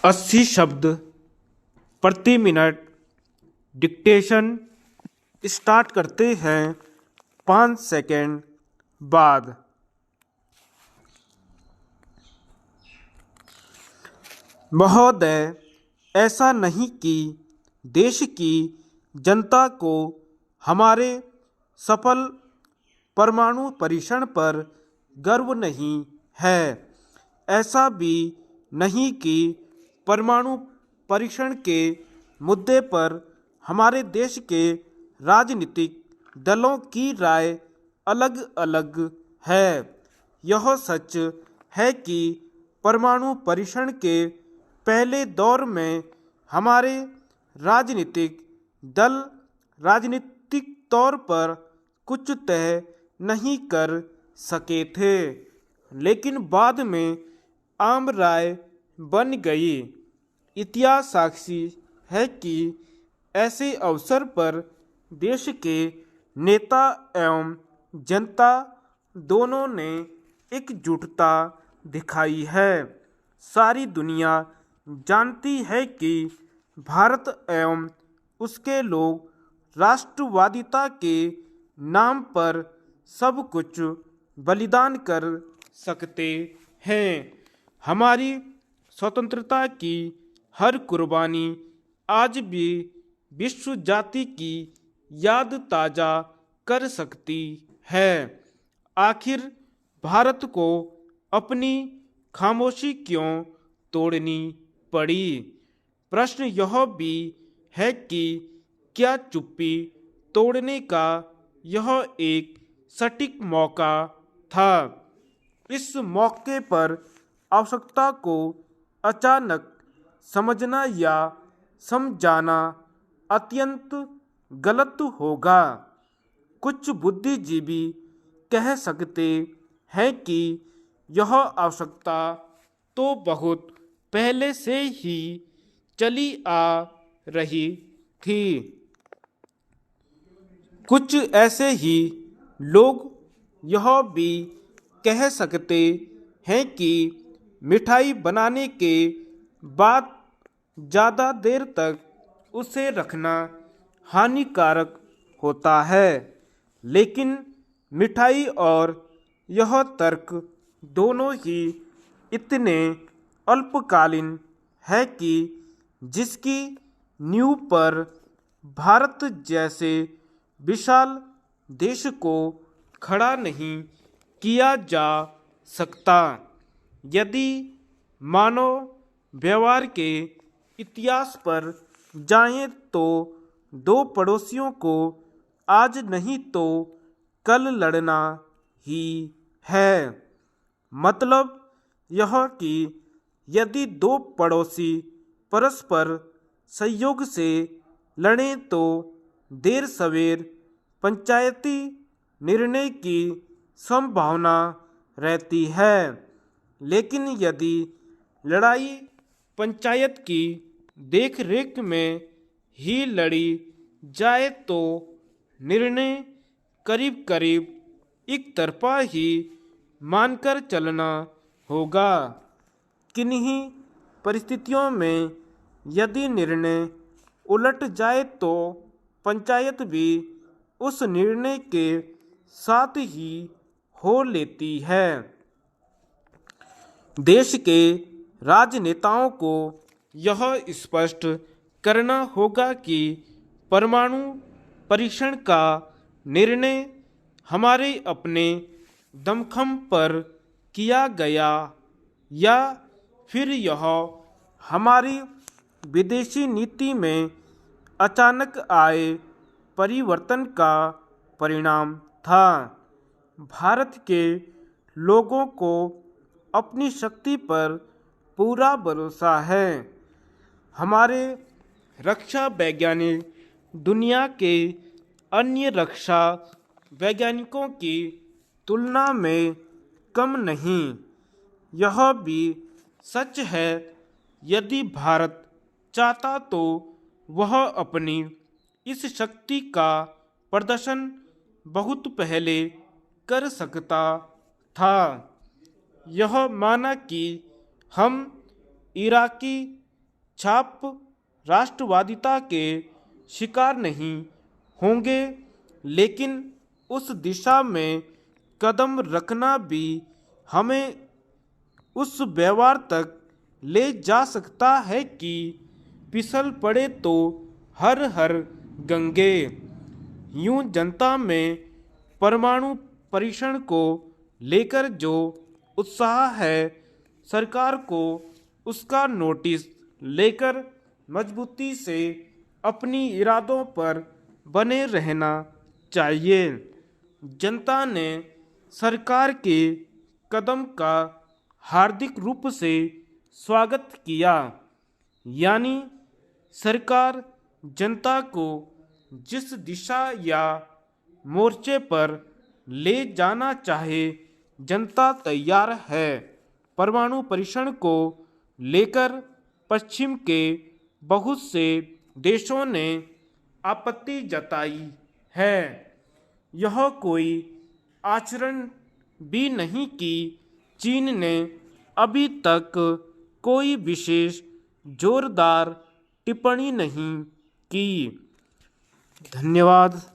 80 शब्द प्रति minute dictation start करते हैं 5 सेकंड बाद। महोदय, ऐसा नहीं कि देश की जनता को हमारे सफल परमाणु परीक्षण पर गर्व नहीं है। ऐसा भी नहीं कि परमाणु परीक्षण के मुद्दे पर हमारे देश के राजनीतिक दलों की राय अलग अलग है। यह सच है कि परमाणु परीक्षण के पहले दौर में हमारे राजनीतिक दल राजनीतिक तौर पर कुछ तय नहीं कर सके थे, लेकिन बाद में आम राय बन गई। इतिहास साक्षी है कि ऐसे अवसर पर देश के नेता एवं जनता दोनों ने एकजुटता दिखाई है। सारी दुनिया जानती है कि भारत एवं उसके लोग राष्ट्रवादिता के नाम पर सब कुछ बलिदान कर सकते हैं। हमारी स्वतंत्रता की हर कुर्बानी आज भी विश्व जाति की याद ताज़ा कर सकती है। आखिर भारत को अपनी खामोशी क्यों तोड़नी पड़ी? प्रश्न यह भी है कि क्या चुप्पी तोड़ने का यह एक सटीक मौका था? इस मौके पर आवश्यकता को अचानक समझना या समझाना अत्यंत गलत होगा। कुछ बुद्धिजीवी कह सकते हैं कि यह आवश्यकता तो बहुत पहले से ही चली आ रही थी। कुछ ऐसे ही लोग यह भी कह सकते हैं कि मिठाई बनाने के बाद ज़्यादा देर तक उसे रखना हानिकारक होता है, लेकिन मिठाई और यह तर्क दोनों ही इतने अल्पकालीन है कि जिसकी नींव पर भारत जैसे विशाल देश को खड़ा नहीं किया जा सकता। यदि मानव व्यवहार के इतिहास पर जाएं तो दो पड़ोसियों को आज नहीं तो कल लड़ना ही है। मतलब यह कि यदि दो पड़ोसी परस्पर सहयोग से लड़ें तो देर सवेर पंचायती निर्णय की संभावना रहती है, लेकिन यदि लड़ाई पंचायत की देखरेख में ही लड़ी जाए तो निर्णय करीब करीब एक तरफा ही मानकर चलना होगा। किन्हीं परिस्थितियों में यदि निर्णय उलट जाए तो पंचायत भी उस निर्णय के साथ ही हो लेती है। देश के राजनेताओं को यह स्पष्ट करना होगा कि परमाणु परीक्षण का निर्णय हमारे अपने दमखम पर किया गया या फिर यह हमारी विदेशी नीति में अचानक आए परिवर्तन का परिणाम था। भारत के लोगों को अपनी शक्ति पर पूरा भरोसा है। हमारे रक्षा वैज्ञानिक दुनिया के अन्य रक्षा वैज्ञानिकों की तुलना में कम नहीं। यह भी सच है यदि भारत चाहता तो वह अपनी इस शक्ति का प्रदर्शन बहुत पहले कर सकता था। यह माना कि हम इराकी छाप राष्ट्रवादिता के शिकार नहीं होंगे, लेकिन उस दिशा में कदम रखना भी हमें उस व्यवहार तक ले जा सकता है कि फिसल पड़े तो हर हर गंगे। यूं जनता में परमाणु परीक्षण को लेकर जो उत्साह है, सरकार को उसका नोटिस लेकर मजबूती से अपनी इरादों पर बने रहना चाहिए। जनता ने सरकार के कदम का हार्दिक रूप से स्वागत किया। यानी सरकार जनता को जिस दिशा या मोर्चे पर ले जाना चाहे, जनता तैयार है। परमाणु परीक्षण को लेकर पश्चिम के बहुत से देशों ने आपत्ति जताई है। यह कोई आचरण भी नहीं कि चीन ने अभी तक कोई विशेष जोरदार टिप्पणी नहीं की। धन्यवाद।